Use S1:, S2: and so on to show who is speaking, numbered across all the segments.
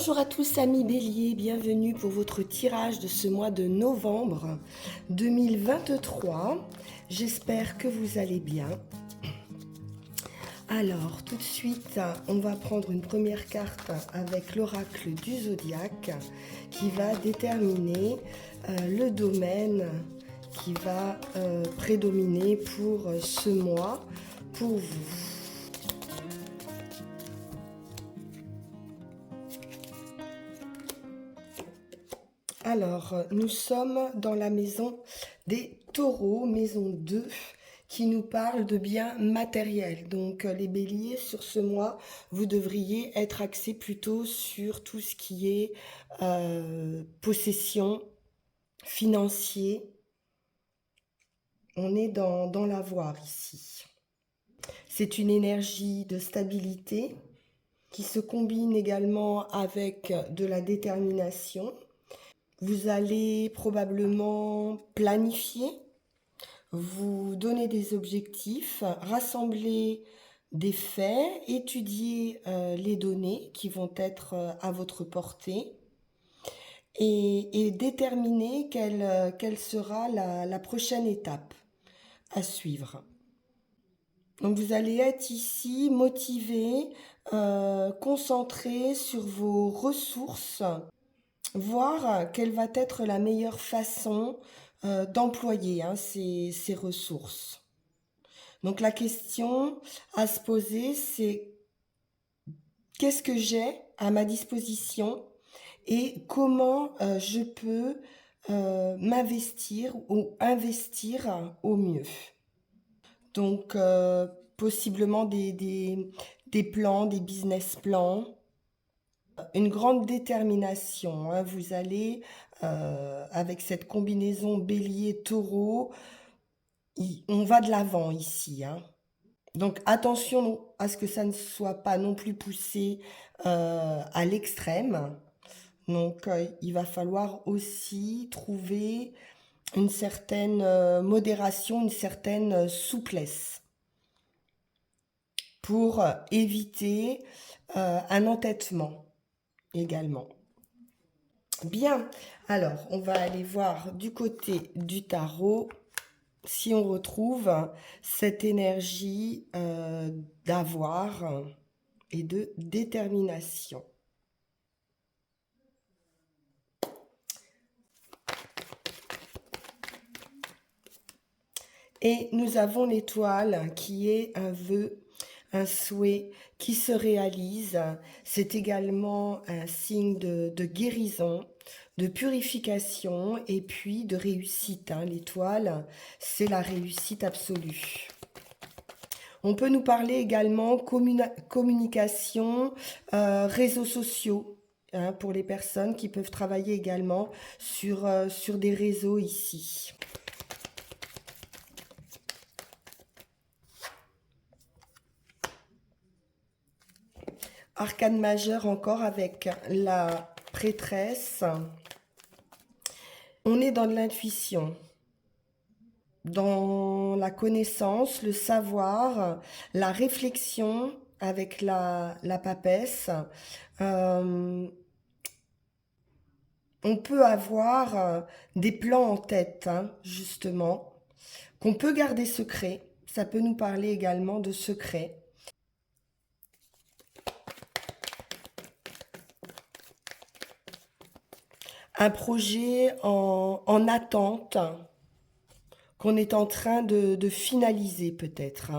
S1: Bonjour à tous amis Bélier, bienvenue pour votre tirage de ce mois de novembre 2023. J'espère que vous allez bien. Alors tout de suite, on va prendre une première carte avec l'oracle du zodiaque qui va déterminer le domaine qui va prédominer pour ce mois pour vous. Alors, nous sommes dans la maison des taureaux, maison 2, qui nous parle de biens matériels. Donc, les béliers, sur ce mois, vous devriez être axés plutôt sur tout ce qui est possession, financier. On est dans l'avoir ici. C'est une énergie de stabilité qui se combine également avec de la détermination. Vous allez probablement planifier, vous donner des objectifs, rassembler des faits, étudier les données qui vont être à votre portée et déterminer quelle sera la prochaine étape à suivre. Donc vous allez être ici motivé, concentré sur vos ressources, voir quelle va être la meilleure façon d'employer ces ressources. Donc la question à se poser, c'est qu'est-ce que j'ai à ma disposition et comment je peux m'investir ou investir au mieux. Donc possiblement des plans, des business plans, une grande détermination. Vous allez, avec cette combinaison bélier-taureau, on va de l'avant ici. Donc attention à ce que ça ne soit pas non plus poussé à l'extrême. Donc il va falloir aussi trouver une certaine modération, une certaine souplesse pour éviter un entêtement également. Bien, alors on va aller voir du côté du tarot si on retrouve cette énergie d'avoir et de détermination. Et nous avons l'étoile qui est un vœu, un souhait qui se réalise. C'est également un signe de guérison, de purification et puis de réussite. L'étoile, c'est la réussite absolue. On peut nous parler également communication, réseaux sociaux, pour les personnes qui peuvent travailler également sur des réseaux ici. Arcane majeur encore avec la prêtresse. On est dans de l'intuition, dans la connaissance, le savoir, la réflexion avec la papesse. On peut avoir des plans en tête, justement, qu'on peut garder secret. Ça peut nous parler également de secret. Un projet en attente qu'on est en train de finaliser peut-être.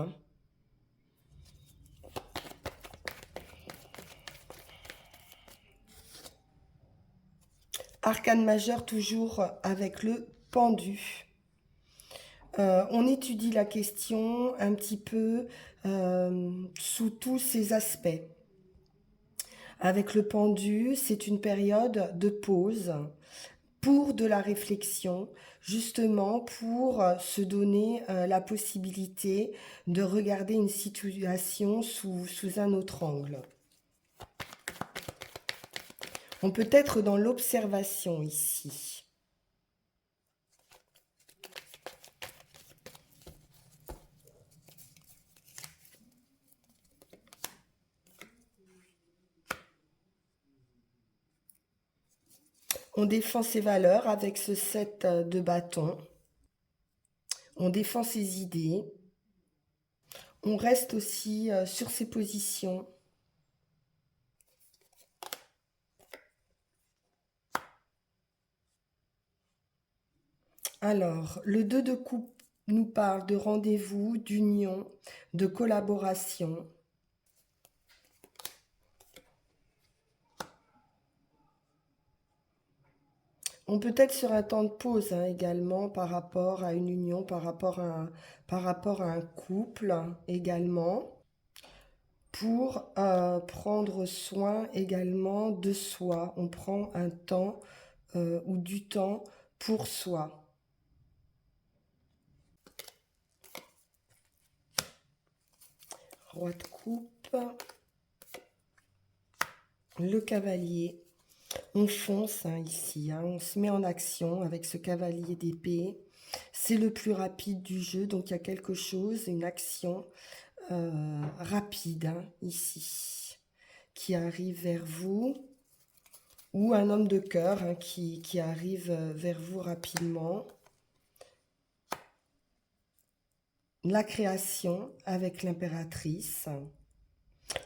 S1: Arcane majeur toujours avec le pendu. On étudie la question un petit peu sous tous ses aspects. Avec le pendu, c'est une période de pause pour de la réflexion, justement pour se donner la possibilité de regarder une situation sous un autre angle. On peut être dans l'observation ici. On défend ses valeurs avec ce 7 de bâton. On défend ses idées. On reste aussi sur ses positions. Alors, le 2 de coupe nous parle de rendez-vous, d'union, de collaboration. On peut être sur un temps de pause hein, également par rapport à une union, par rapport à un couple également, pour prendre soin également de soi. On prend un temps ou du temps pour soi. Roi de coupe, le cavalier. On fonce hein, ici, hein, on se met en action avec ce cavalier d'épée. C'est le plus rapide du jeu, donc il y a quelque chose, une action rapide hein, ici, qui arrive vers vous, ou un homme de cœur hein, qui arrive vers vous rapidement. La création avec l'impératrice.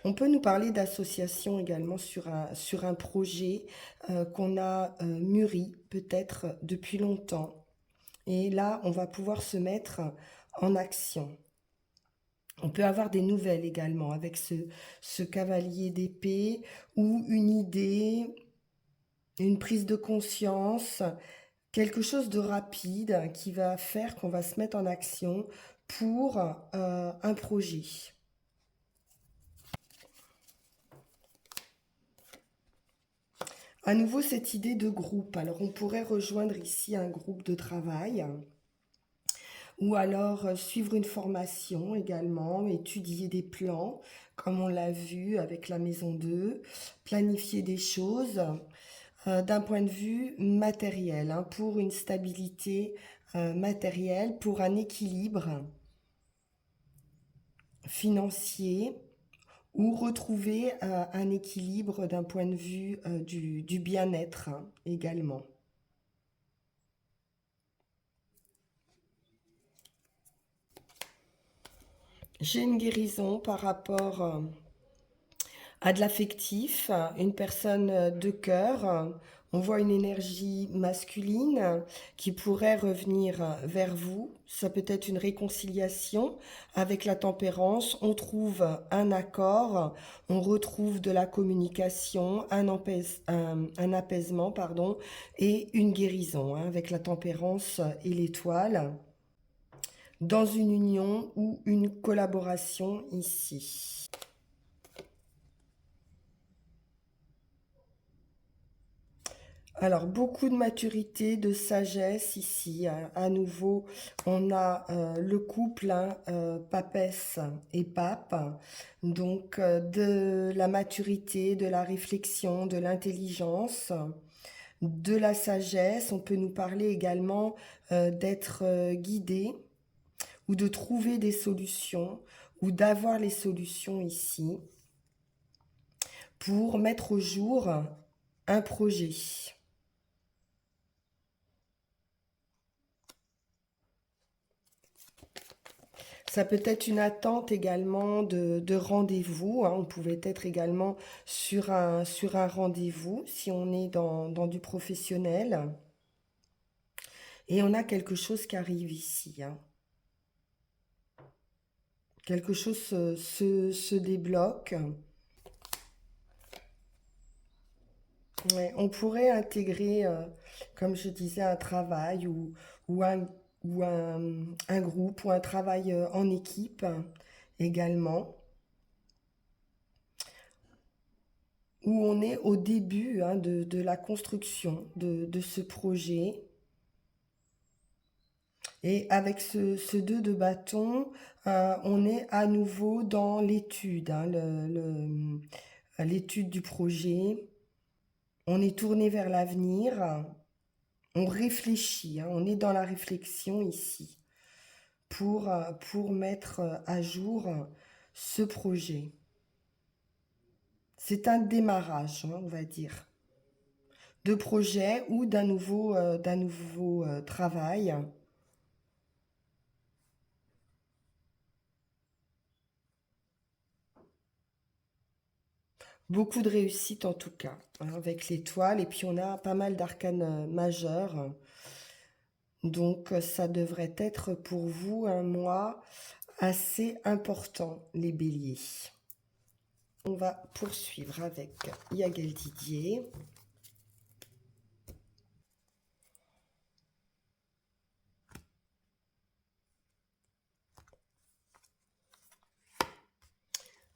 S1: On peut nous parler d'association également sur un projet qu'on a mûri peut-être depuis longtemps. Et là, on va pouvoir se mettre en action. On peut avoir des nouvelles également avec ce cavalier d'épée ou une idée, une prise de conscience, quelque chose de rapide qui va faire qu'on va se mettre en action pour un projet. À nouveau, cette idée de groupe. Alors, on pourrait rejoindre ici un groupe de travail ou alors suivre une formation également, étudier des plans, comme on l'a vu avec la maison 2, planifier des choses d'un point de vue matériel, hein, pour une stabilité matérielle, pour un équilibre financier ou retrouver un équilibre d'un point de vue du bien-être hein, également. J'ai une guérison par rapport à de l'affectif, une personne de cœur. On voit une énergie masculine qui pourrait revenir vers vous. Ça peut être une réconciliation avec la tempérance. On trouve un accord, on retrouve de la communication, un apaisement, pardon, et une guérison hein, avec la tempérance et l'étoile dans une union ou une collaboration ici. Alors, beaucoup de maturité, de sagesse ici. À nouveau, on a le couple, hein, papesse et pape. Donc, de la maturité, de la réflexion, de l'intelligence, de la sagesse. On peut nous parler également d'être guidé ou de trouver des solutions ou d'avoir les solutions ici pour mettre au jour un projet. Ça peut être une attente également de rendez-vous. Hein. On pouvait être également sur un rendez-vous si on est dans du professionnel. Et on a quelque chose qui arrive ici. Hein. Quelque chose se débloque. Ouais, on pourrait intégrer, comme je disais, un travail ou un groupe ou un travail en équipe également, où on est au début hein, de la construction de ce projet. Et avec ce 2 de bâton, on est à nouveau dans l'étude, hein, l'étude du projet. On est tourné vers l'avenir. On réfléchit, hein, on est dans la réflexion ici pour mettre à jour ce projet. C'est un démarrage, hein, on va dire. de projet ou d'un nouveau travail. Beaucoup de réussite en tout cas, hein, avec l'étoile. Et puis on a pas mal d'arcanes majeurs. Donc ça devrait être pour vous un mois assez important, les béliers. On va poursuivre avec Yael Didier.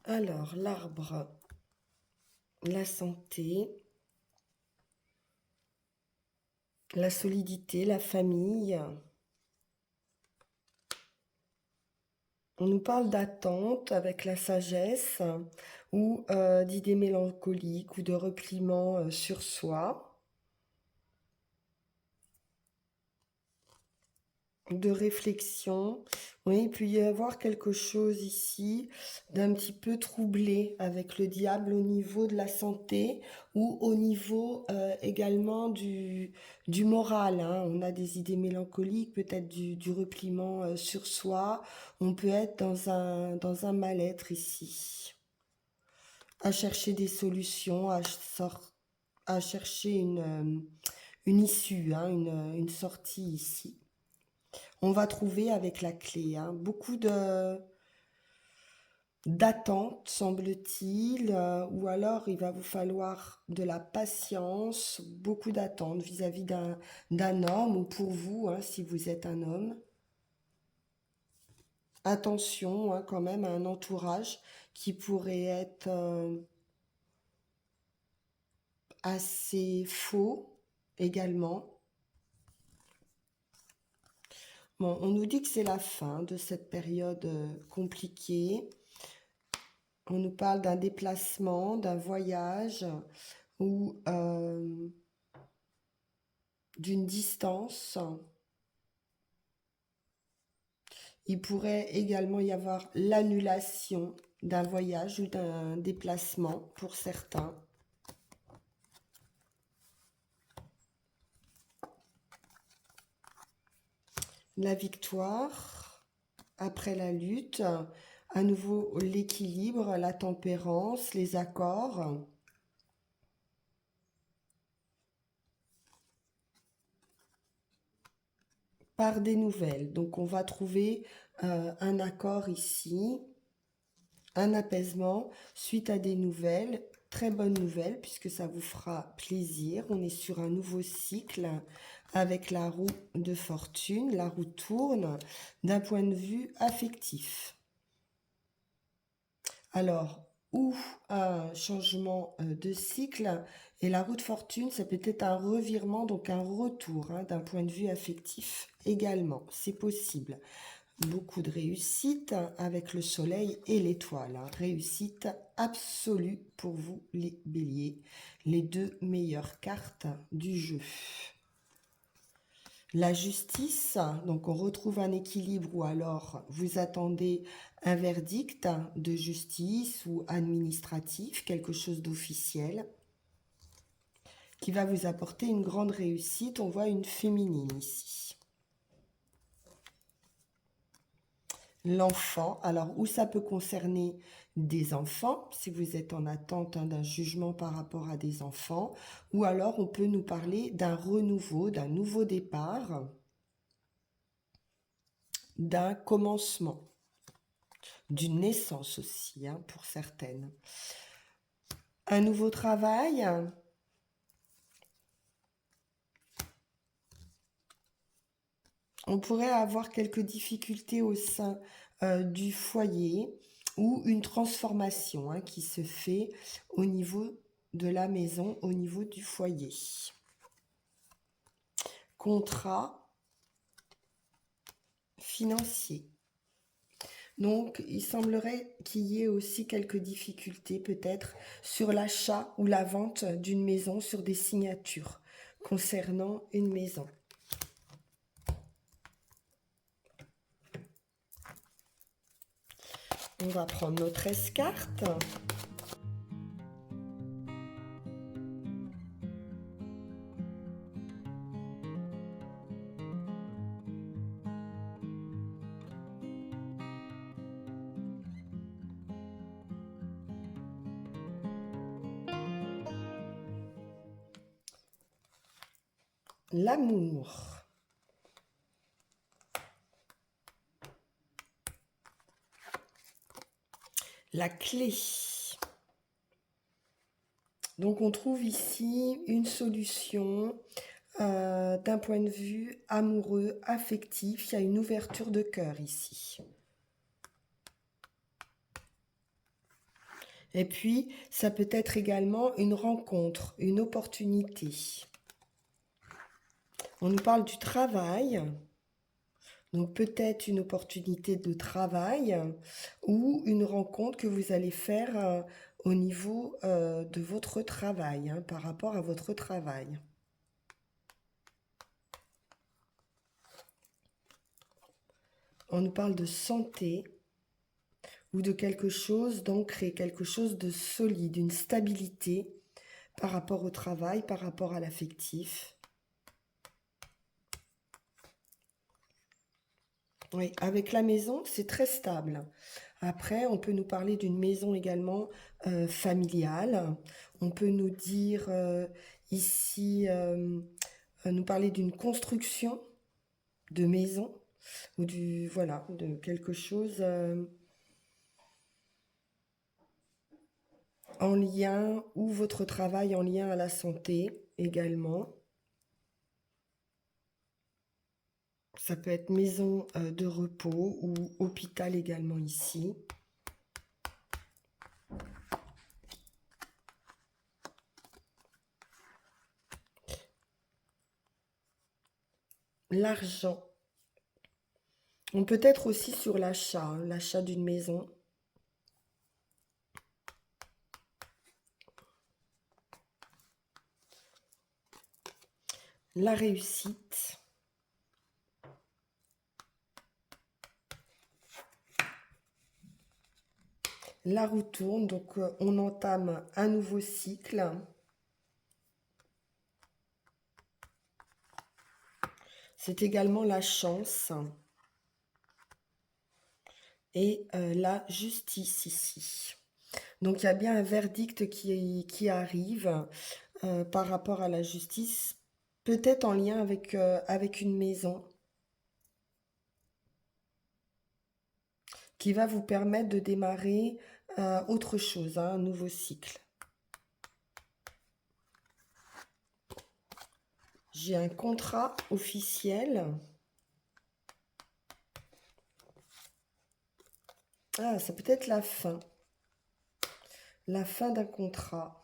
S1: Alors, l'arbre, la santé, la solidité, la famille. On nous parle d'attente avec la sagesse ou d'idées mélancoliques ou de repliement sur soi. De réflexion. Oui, il peut y avoir quelque chose ici d'un petit peu troublé avec le diable au niveau de la santé ou au niveau également du moral, hein. On a des idées mélancoliques, peut-être du repliement sur soi. On peut être dans un mal-être ici, à chercher des solutions, à chercher une issue, hein, une sortie ici. On va trouver avec la clé, hein, beaucoup d'attente, semble-t-il, ou alors il va vous falloir de la patience, beaucoup d'attente vis-à-vis d'un homme ou pour vous, hein, si vous êtes un homme. Attention, hein, quand même à un entourage qui pourrait être assez faux également. Bon, on nous dit que c'est la fin de cette période compliquée. On nous parle d'un déplacement, d'un voyage ou d'une distance. Il pourrait également y avoir l'annulation d'un voyage ou d'un déplacement pour certains. La victoire après la lutte, à nouveau l'équilibre, la tempérance, les accords. Par des nouvelles. Donc on va trouver un accord ici, un apaisement suite à des nouvelles, très bonnes nouvelles puisque ça vous fera plaisir. On est sur un nouveau cycle avec la roue de fortune, la roue tourne d'un point de vue affectif. Alors, ou un changement de cycle, et la roue de fortune, ça peut être un revirement, donc un retour, hein, d'un point de vue affectif également, c'est possible. Beaucoup de réussite avec le soleil et l'étoile, hein. Réussite absolue pour vous les béliers, les deux meilleures cartes du jeu. La justice, donc on retrouve un équilibre ou alors vous attendez un verdict de justice ou administratif, quelque chose d'officiel qui va vous apporter une grande réussite. On voit une féminine ici. L'enfant, alors où ça peut concerner des enfants, si vous êtes en attente, hein, d'un jugement par rapport à des enfants, ou alors on peut nous parler d'un renouveau, d'un nouveau départ, d'un commencement, d'une naissance aussi, hein, pour certaines. Un nouveau travail, on pourrait avoir quelques difficultés au sein du foyer ou une transformation, hein, qui se fait au niveau de la maison, au niveau du foyer. Contrat financier. Donc, il semblerait qu'il y ait aussi quelques difficultés peut-être sur l'achat ou la vente d'une maison, sur des signatures concernant une maison. On va prendre notre escarpe. L'amour. La clé. Donc on trouve ici une solution d'un point de vue amoureux, affectif. Il y a une ouverture de cœur ici. Et puis, ça peut être également une rencontre, une opportunité. On nous parle du travail. Donc peut-être une opportunité de travail ou une rencontre que vous allez faire au niveau de votre travail, hein, par rapport à votre travail. On nous parle de santé ou de quelque chose d'ancré, quelque chose de solide, une stabilité par rapport au travail, par rapport à l'affectif. Oui, avec la maison, c'est très stable. Après, on peut nous parler d'une maison également familiale. On peut nous dire ici, nous parler d'une construction de maison ou voilà, de quelque chose en lien ou votre travail en lien à la santé également. Ça peut être maison de repos ou hôpital également ici. L'argent. On peut être aussi sur l'achat, hein, l'achat d'une maison. La réussite. La roue tourne, donc on entame un nouveau cycle. C'est également la chance et la justice ici. Donc il y a bien un verdict qui arrive par rapport à la justice, peut-être en lien avec une maison qui va vous permettre de démarrer autre chose, hein, un nouveau cycle. J'ai un contrat officiel. Ah, ça peut être la fin. La fin d'un contrat.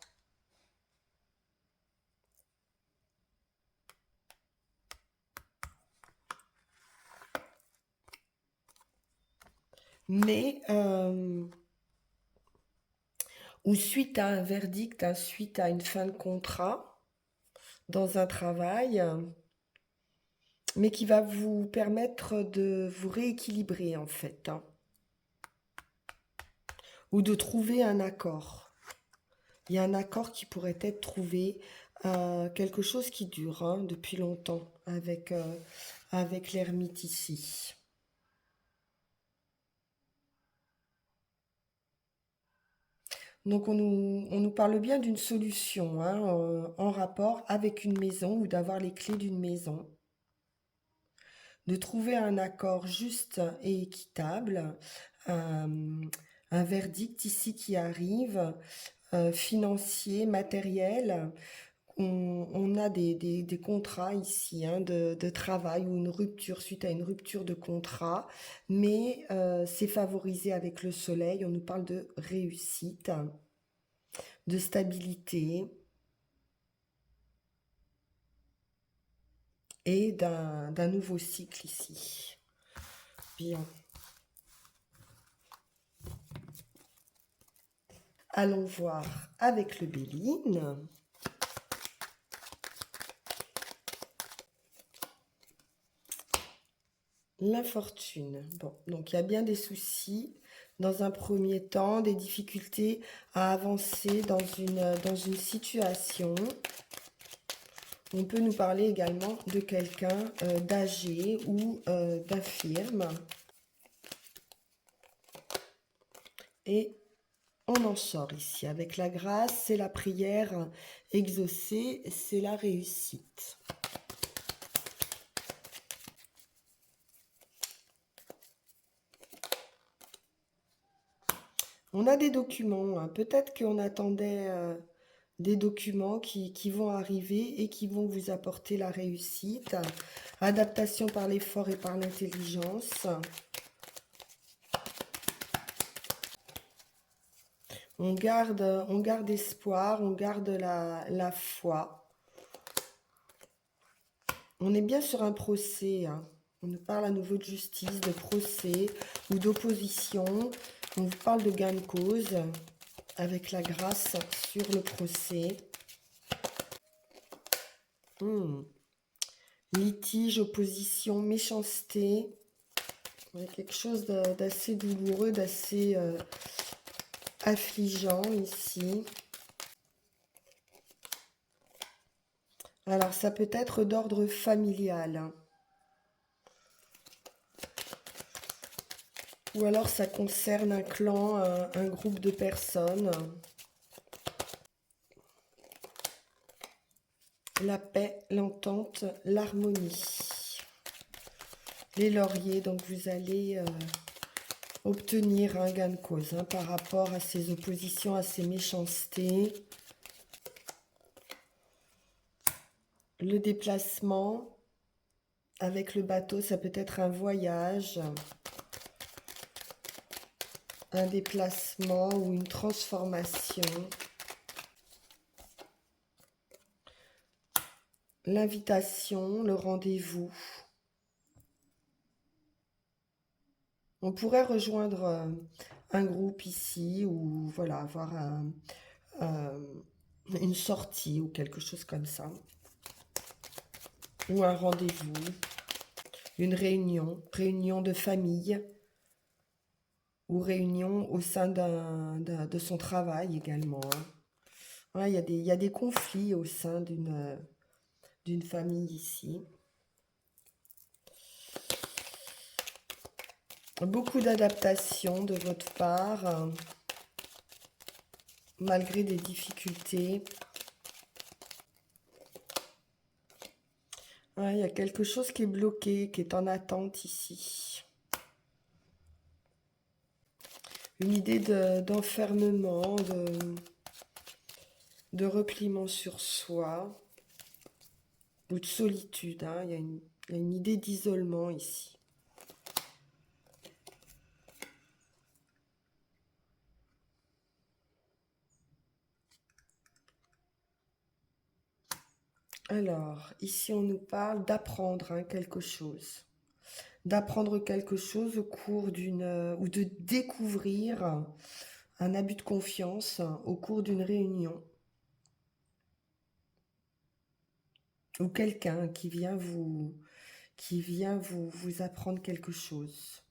S1: Mais, ou suite à un verdict, hein, suite à une fin de contrat dans un travail, mais qui va vous permettre de vous rééquilibrer en fait, hein, ou de trouver un accord. Il y a un accord qui pourrait être trouvé, quelque chose qui dure hein, depuis longtemps avec l'ermite ici. Donc on nous parle bien d'une solution hein, en rapport avec une maison ou d'avoir les clés d'une maison. De trouver un accord juste et équitable, un verdict ici qui arrive, financier, matériel. On a des contrats ici hein, de travail ou une rupture suite à une rupture de contrat, mais c'est favorisé avec le soleil. On nous parle de réussite, de stabilité et d'un nouveau cycle ici. Bien. Allons voir avec le Béline. L'infortune. Bon, donc il y a bien des soucis dans un premier temps, des difficultés à avancer dans une situation. On peut nous parler également de quelqu'un d'âgé ou d'infirme. Et on en sort ici. Avec la grâce, c'est la prière exaucée, c'est la réussite. On a des documents, hein. Peut-être qu'on attendait des documents qui vont arriver et qui vont vous apporter la réussite. Adaptation par l'effort et par l'intelligence. On garde espoir, on garde la foi. On est bien sur un procès, hein. On nous parle à nouveau de justice, de procès ou d'opposition. On vous parle de gain de cause avec la grâce sur le procès. Litige, opposition, méchanceté. Il y a quelque chose d'assez douloureux, d'assez affligeant ici. Alors, ça peut être d'ordre familial, hein. Ou alors ça concerne un clan, un groupe de personnes. La paix, l'entente, l'harmonie. Les lauriers, donc vous allez obtenir un gain de cause, hein, par rapport à ces oppositions, à ces méchancetés. Le déplacement avec le bateau, ça peut être un voyage, un déplacement ou une transformation. L'invitation, le rendez-vous. On pourrait rejoindre un groupe ici ou voilà, avoir une sortie ou quelque chose comme ça. Ou un rendez-vous, une réunion de famille ou réunion au sein de son travail également, hein. Ouais, il y a des conflits au sein d'une famille ici. Beaucoup d'adaptation de votre part, malgré des difficultés. Ouais, il y a quelque chose qui est bloqué, qui est en attente ici. Une idée d'enfermement, de repliement sur soi ou de solitude, hein. Il y a une idée d'isolement ici. Alors, ici, on nous parle d'apprendre, hein, quelque chose. D'apprendre quelque chose au cours ou de découvrir un abus de confiance au cours d'une réunion. Ou quelqu'un qui vient vous apprendre quelque chose.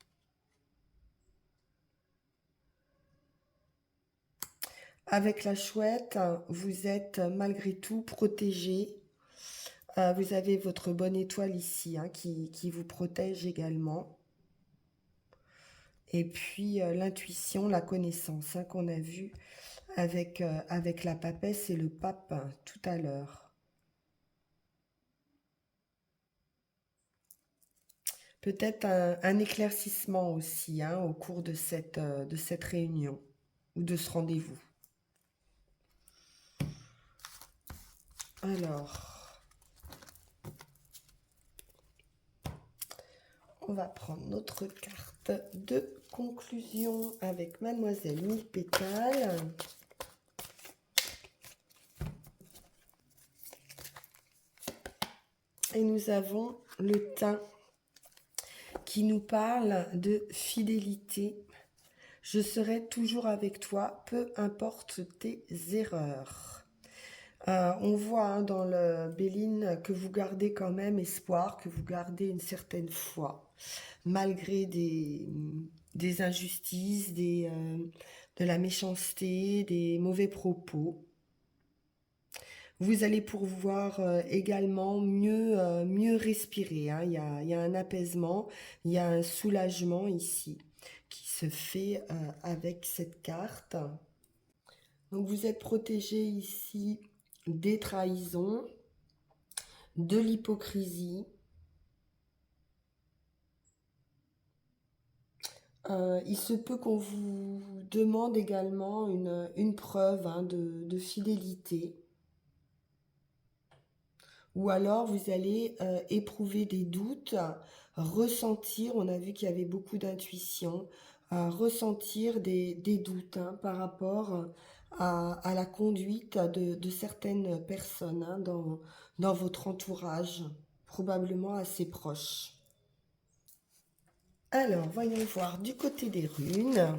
S1: Avec la chouette, vous êtes malgré tout protégé. Vous avez votre bonne étoile ici, hein, qui vous protège également. Et puis l'intuition, la connaissance, hein, qu'on a vu avec la papesse et le pape, hein, tout à l'heure. Peut-être un éclaircissement aussi, hein, au cours de cette réunion ou de ce rendez-vous. Alors, on va prendre notre carte de conclusion avec Mademoiselle Mille Pétales. Et nous avons le thym qui nous parle de fidélité. Je serai toujours avec toi, peu importe tes erreurs. On voit, hein, dans le Béline que vous gardez quand même espoir, que vous gardez une certaine foi, malgré des injustices, de la méchanceté, des mauvais propos. Vous allez pouvoir également mieux respirer, hein. Il y a un apaisement, il y a un soulagement ici qui se fait avec cette carte. Donc vous êtes protégé ici des trahisons, de l'hypocrisie. Il se peut qu'on vous demande également une preuve hein, de fidélité. Ou alors vous allez éprouver des doutes, ressentir, on a vu qu'il y avait beaucoup d'intuition, ressentir des doutes hein, par rapport à la conduite de certaines personnes hein, dans votre entourage, probablement assez proches. Alors, voyons voir du côté des runes.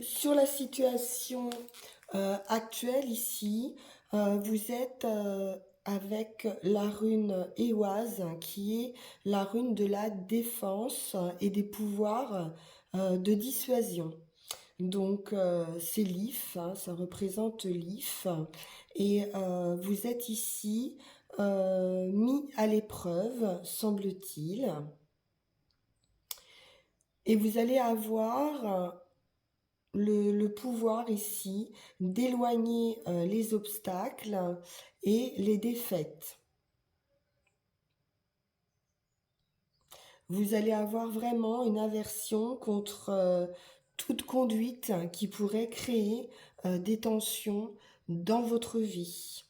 S1: Sur la situation actuelle ici, vous êtes avec la rune Éoise qui est la rune de la défense et des pouvoirs de dissuasion. Donc c'est l'if, hein, ça représente l'if et vous êtes ici mis à l'épreuve, semble-t-il, et vous allez avoir le pouvoir ici d'éloigner les obstacles et les défaites. Vous allez avoir vraiment une aversion contre toute conduite qui pourrait créer des tensions dans votre vie.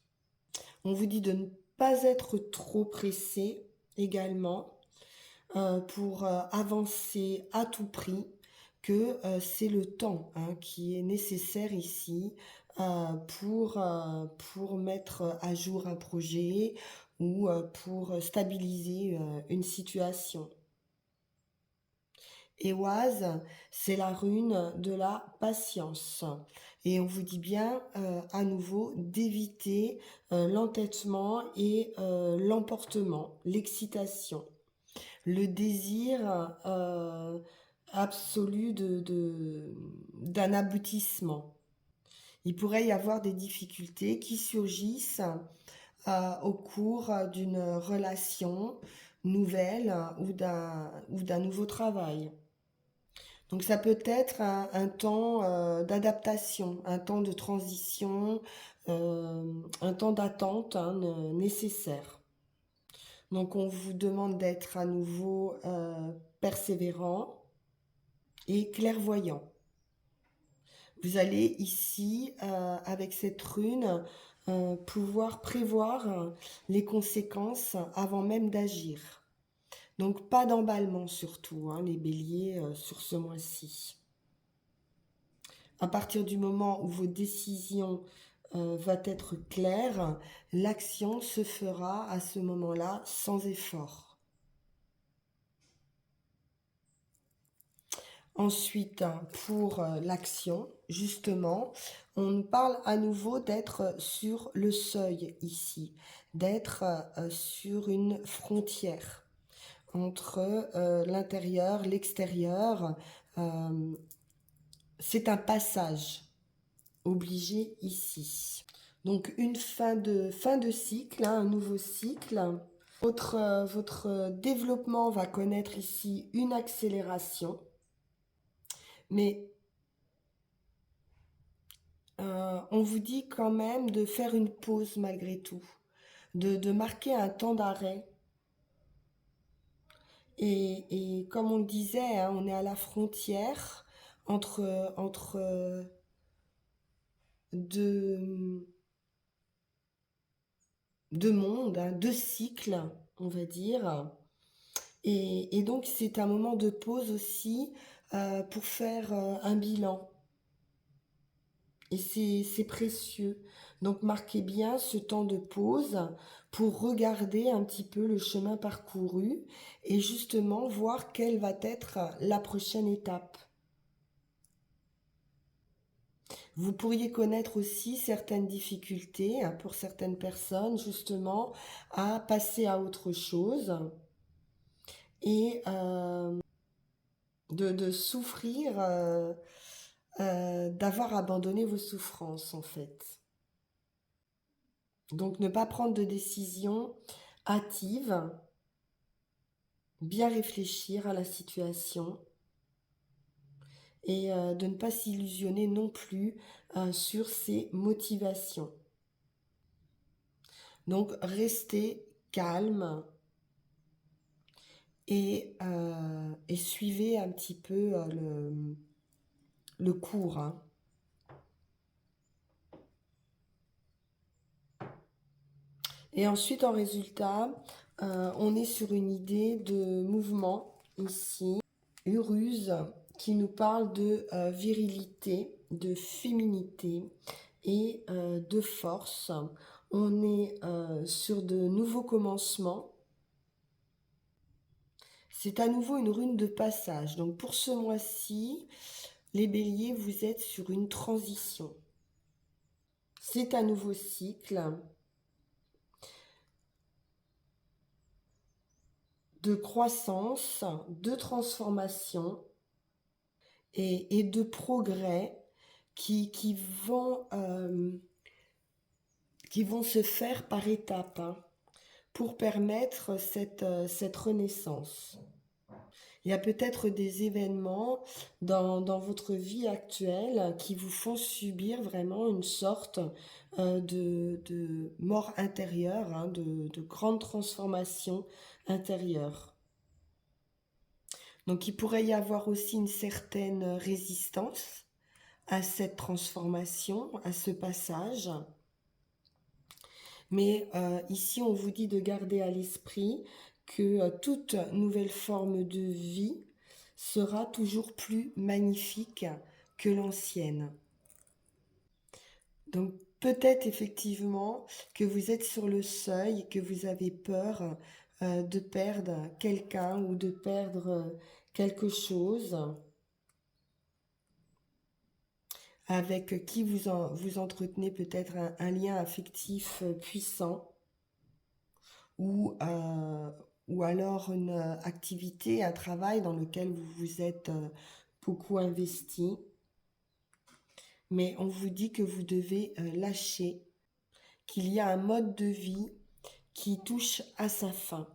S1: On vous dit de ne pas être trop pressé également pour avancer à tout prix, que c'est le temps hein, qui est nécessaire ici pour mettre à jour un projet ou pour stabiliser une situation. Éoise, c'est la rune de la patience. Et on vous dit bien à nouveau d'éviter l'entêtement et l'emportement, l'excitation, le désir absolu d'un aboutissement. Il pourrait y avoir des difficultés qui surgissent au cours d'une relation nouvelle ou d'un nouveau travail. Donc ça peut être un temps d'adaptation, un temps de transition, un temps d'attente hein, nécessaire. Donc on vous demande d'être à nouveau persévérant et clairvoyant. Vous allez ici, avec cette rune, pouvoir prévoir les conséquences avant même d'agir. Donc pas d'emballement surtout, hein, les béliers, sur ce mois-ci. À partir du moment où vos décisions vont être claires, l'action se fera à ce moment-là sans effort. Ensuite, pour l'action, justement, on nous parle à nouveau d'être sur le seuil ici, d'être sur une frontière entre l'intérieur, l'extérieur. C'est un passage obligé ici. Donc une fin de cycle, hein, un nouveau cycle. Votre développement va connaître ici une accélération. Mais on vous dit quand même de faire une pause malgré tout, de marquer un temps d'arrêt. Et comme on le disait, hein, on est à la frontière entre deux, deux mondes, hein, deux cycles, on va dire. Et donc c'est un moment de pause aussi pour faire un bilan. Et c'est précieux. Donc marquez bien ce temps de pause pour regarder un petit peu le chemin parcouru et justement voir quelle va être la prochaine étape. Vous pourriez connaître aussi certaines difficultés hein, pour certaines personnes justement à passer à autre chose. Et de souffrir, d'avoir abandonné vos souffrances en fait. Donc ne pas prendre de décision hâtive, bien réfléchir à la situation et de ne pas s'illusionner non plus sur ses motivations. Donc restez calme et suivez un petit peu le cours, hein. Et ensuite, en résultat, on est sur une idée de mouvement ici. Uruse qui nous parle de virilité, de féminité et de force. On est sur de nouveaux commencements. C'est à nouveau une rune de passage. Donc pour ce mois-ci, les béliers, vous êtes sur une transition. C'est un nouveau cycle de croissance, de transformation et de progrès qui vont se faire par étapes, hein, pour permettre cette renaissance. Il y a peut-être des événements dans votre vie actuelle qui vous font subir vraiment une sorte de mort intérieure, hein, de grande transformation intérieure. Donc il pourrait y avoir aussi une certaine résistance à cette transformation, à ce passage. Mais ici, on vous dit de garder à l'esprit que toute nouvelle forme de vie sera toujours plus magnifique que l'ancienne. Donc peut-être effectivement que vous êtes sur le seuil, que vous avez peur de perdre quelqu'un ou de perdre quelque chose avec qui vous entretenez peut-être un lien affectif puissant ou alors une activité, un travail dans lequel vous vous êtes beaucoup investi. Mais on vous dit que vous devez lâcher, qu'il y a un mode de vie qui touche à sa fin.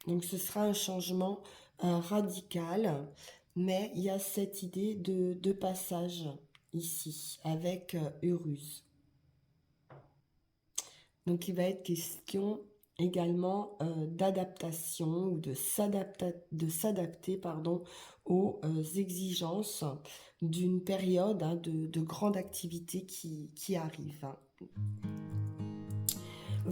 S1: Donc ce sera un changement radical, mais il y a cette idée de passage ici avec Urus. Donc il va être question également d'adaptation ou de s'adapter aux exigences d'une période, hein, de grande activité qui arrive, hein.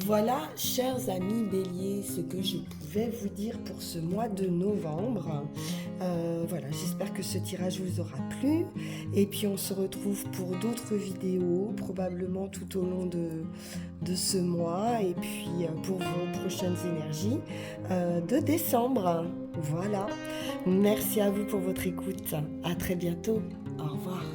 S1: Voilà, chers amis béliers, ce que je pouvais vous dire pour ce mois de novembre. Voilà, j'espère que ce tirage vous aura plu. Et puis on se retrouve pour d'autres vidéos, probablement tout au long de ce mois. Et puis pour vos prochaines énergies de décembre. Voilà, merci à vous pour votre écoute. À très bientôt. Au revoir.